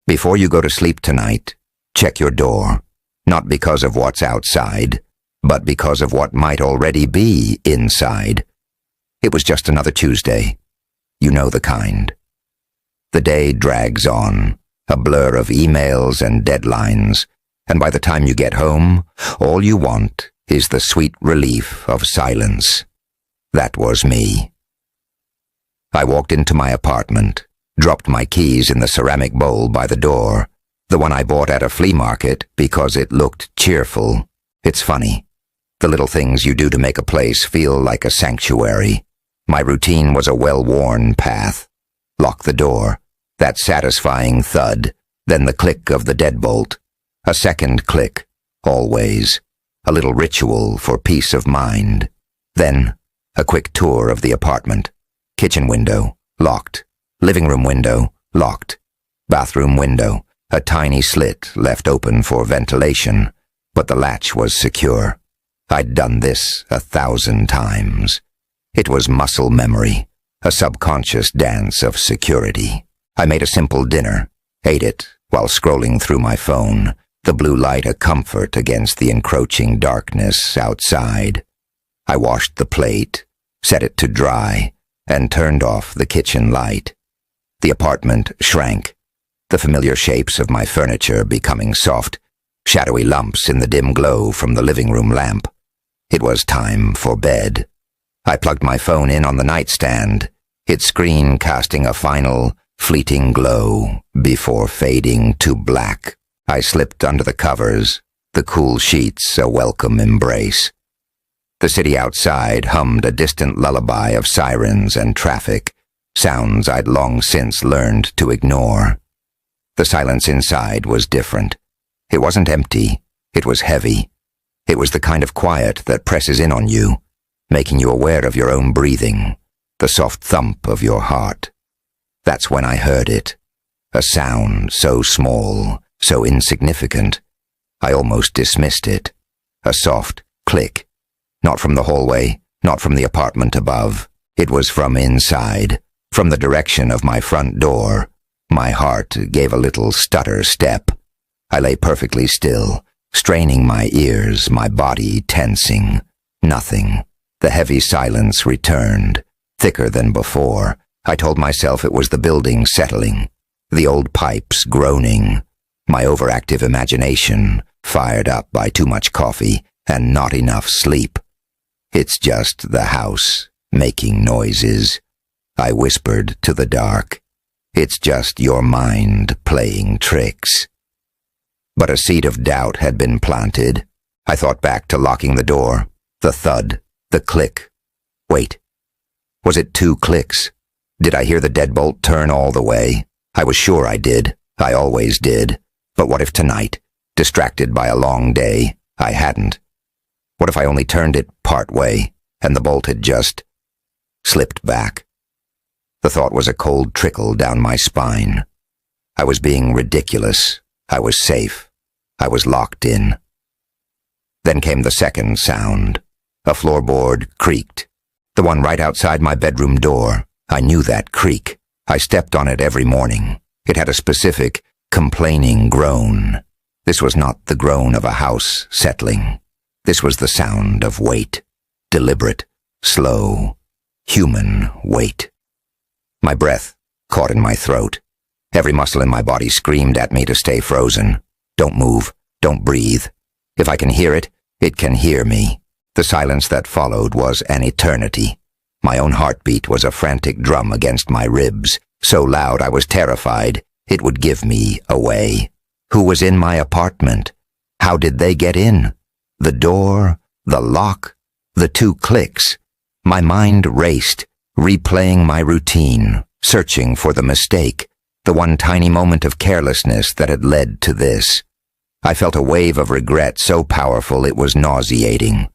Before you go to sleep tonight, check your door, not because of what's outside, but because of what might already be inside. It was just another Tuesday. You know the kind. The day drags on, a blur of emails and deadlines, and by the time you get home, all you want is the sweet relief of silence. That was me. I walked into my apartment, dropped my keys in the ceramic bowl by the door, the one I bought at a flea market because it looked cheerful. It's funny, the little things you do to make a place feel like a sanctuary. My routine was a well-worn path. Lock the door, that satisfying thud, then the click of the deadbolt. A second click, always. A little ritual for peace of mind. Then, a quick tour of the apartment. Kitchen window, locked. Living room window, locked. Bathroom window, a tiny slit left open for ventilation, but the latch was secure. I'd done this 1,000 times. It was muscle memory, a subconscious dance of security. I made a simple dinner, ate it while scrolling through my phone, the blue light a comfort against the encroaching darkness outside. I washed the plate, set it to dry, and turned off the kitchen light. The apartment shrank, the familiar shapes of my furniture becoming soft, shadowy lumps in the dim glow from the living room lamp. It was time for bed. I plugged my phone in on the nightstand, its screen casting a final, fleeting glow before fading to black. I slipped under the covers, the cool sheets a welcome embrace. The city outside hummed a distant lullaby of sirens and traffic, sounds I'd long since learned to ignore. The silence inside was different. It wasn't empty, it was heavy. It was the kind of quiet that presses in on you, making you aware of your own breathing, the soft thump of your heart. That's when I heard it, a sound so small, so insignificant, I almost dismissed it. A soft click, not from the hallway, not from the apartment above. It was from inside, from the direction of my front door. My heart gave a little stutter step. I lay perfectly still, straining my ears, my body tensing. Nothing. The heavy silence returned, thicker than before. I told myself it was the building settling, the old pipes groaning, my overactive imagination fired up by too much coffee and not enough sleep. It's just the house making noises, I whispered to the dark. It's just your mind playing tricks. But a seed of doubt had been planted. I thought back to locking the door, the thud, the click. Wait, was it 2 clicks? Did I hear the deadbolt turn all the way? I was sure I did. I always did. But what if tonight, distracted by a long day, I hadn't? What if I only turned it part way, and the bolt had just slipped back? The thought was a cold trickle down my spine. I was being ridiculous. I was safe. I was locked in. Then came the second sound. A floorboard creaked. The one right outside my bedroom door. I knew that creak. I stepped on it every morning. It had a specific, complaining groan. This was not the groan of a house settling. This was the sound of weight. Deliberate, slow, human weight. My breath caught in my throat. Every muscle in my body screamed at me to stay frozen. Don't move. Don't breathe. If I can hear it, it can hear me. The silence that followed was an eternity. My own heartbeat was a frantic drum against my ribs, so loud I was terrified it would give me away. Who was in my apartment? How did they get in? The door, the lock, the 2 clicks. My mind raced, replaying my routine, searching for the mistake, the one tiny moment of carelessness that had led to this. I felt a wave of regret so powerful it was nauseating.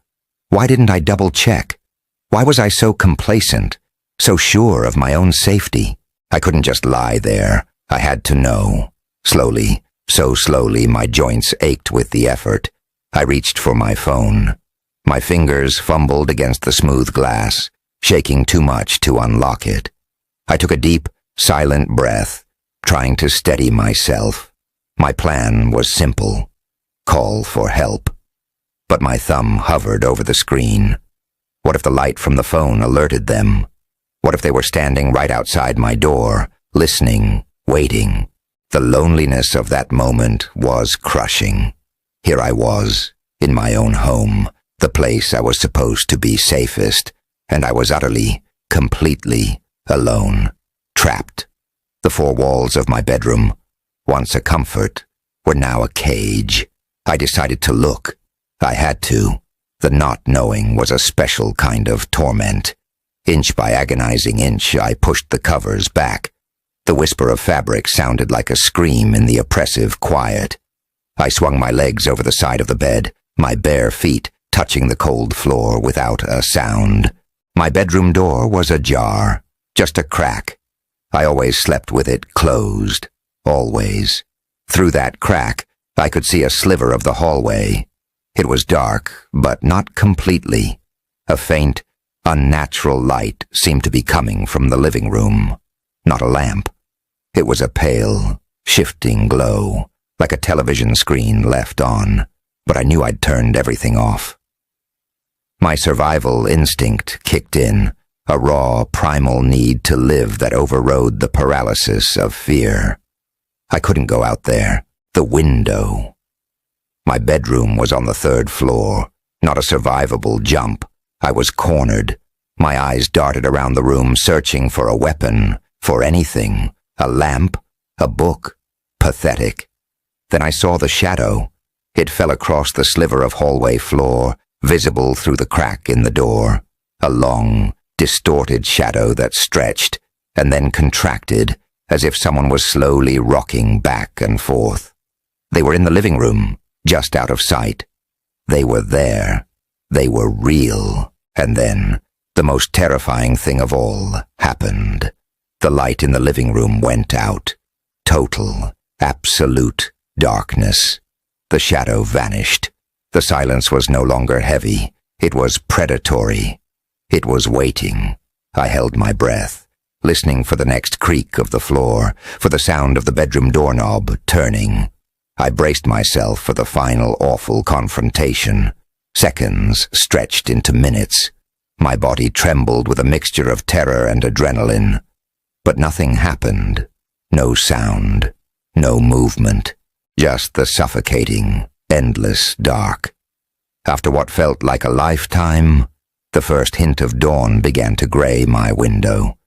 Why didn't I double-check? Why was I so complacent, so sure of my own safety? I couldn't just lie there. I had to know. Slowly, so slowly, my joints ached with the effort. I reached for my phone. My fingers fumbled against the smooth glass, shaking too much to unlock it. I took a deep, silent breath, trying to steady myself. My plan was simple: call for help. But my thumb hovered over the screen. What if the light from the phone alerted them? What if they were standing right outside my door, listening, waiting? The loneliness of that moment was crushing. Here I was, in my own home, the place I was supposed to be safest, and I was utterly, completely alone, trapped. The four walls of my bedroom, once a comfort, were now a cage. I decided to look. I had to. The not knowing was a special kind of torment. Inch by agonizing inch, I pushed the covers back. The whisper of fabric sounded like a scream in the oppressive quiet. I swung my legs over the side of the bed, my bare feet touching the cold floor without a sound. My bedroom door was ajar, just a crack. I always slept with it closed, always. Through that crack, I could see a sliver of the hallway. It was dark, but not completely. A faint, unnatural light seemed to be coming from the living room. Not a lamp. It was a pale, shifting glow, like a television screen left on, but I knew I'd turned everything off. My survival instinct kicked in, a raw, primal need to live that overrode the paralysis of fear. I couldn't go out there. The window. My bedroom was on the 3rd floor, not a survivable jump. I was cornered. My eyes darted around the room searching for a weapon, for anything, a lamp, a book. Pathetic. Then I saw the shadow. It fell across the sliver of hallway floor, visible through the crack in the door. A long, distorted shadow that stretched and then contracted as if someone was slowly rocking back and forth. They were in the living room, just out of sight. They were there. They were real. And then, the most terrifying thing of all happened. The light in the living room went out. Total, absolute darkness. The shadow vanished. The silence was no longer heavy. It was predatory. It was waiting. I held my breath, listening for the next creak of the floor, for the sound of the bedroom doorknob turning. I braced myself for the final awful confrontation. Seconds stretched into minutes. My body trembled with a mixture of terror and adrenaline. But nothing happened. No sound. No movement. Just the suffocating, endless dark. After what felt like a lifetime, the first hint of dawn began to gray my window.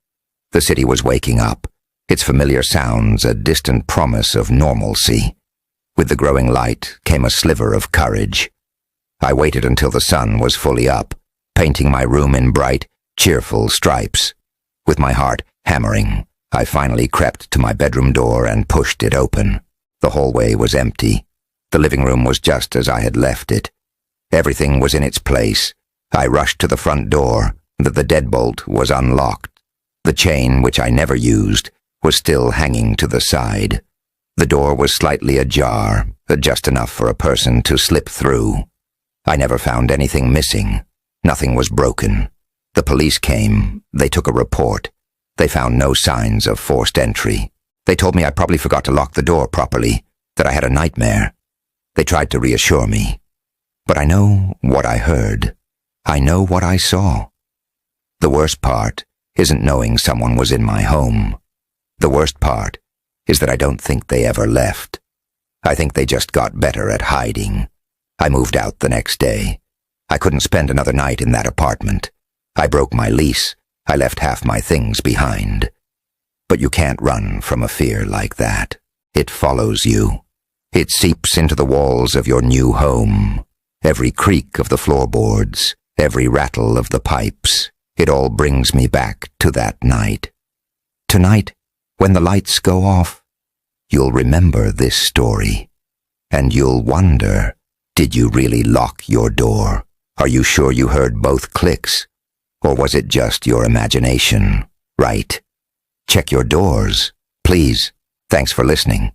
The city was waking up, its familiar sounds a distant promise of normalcy. With the growing light came a sliver of courage. I waited until the sun was fully up, painting my room in bright, cheerful stripes. With my heart hammering, I finally crept to my bedroom door and pushed it open. The hallway was empty. The living room was just as I had left it. Everything was in its place. I rushed to the front door. The deadbolt was unlocked. The chain, which I never used, was still hanging to the side. The door was slightly ajar, just enough for a person to slip through. I never found anything missing. Nothing was broken. The police came. They took a report. They found no signs of forced entry. They told me I probably forgot to lock the door properly, that I had a nightmare. They tried to reassure me. But I know what I heard. I know what I saw. The worst part isn't knowing someone was in my home. The worst part is that I don't think they ever left. I think they just got better at hiding. I moved out the next day. I couldn't spend another night in that apartment. I broke my lease. I left half my things behind. But you can't run from a fear like that. It follows you. It seeps into the walls of your new home. Every creak of the floorboards, every rattle of the pipes, it all brings me back to that night. Tonight, when the lights go off, you'll remember this story. And you'll wonder, did you really lock your door? Are you sure you heard both clicks? Or was it just your imagination? Right. Check your doors, please. Thanks for listening.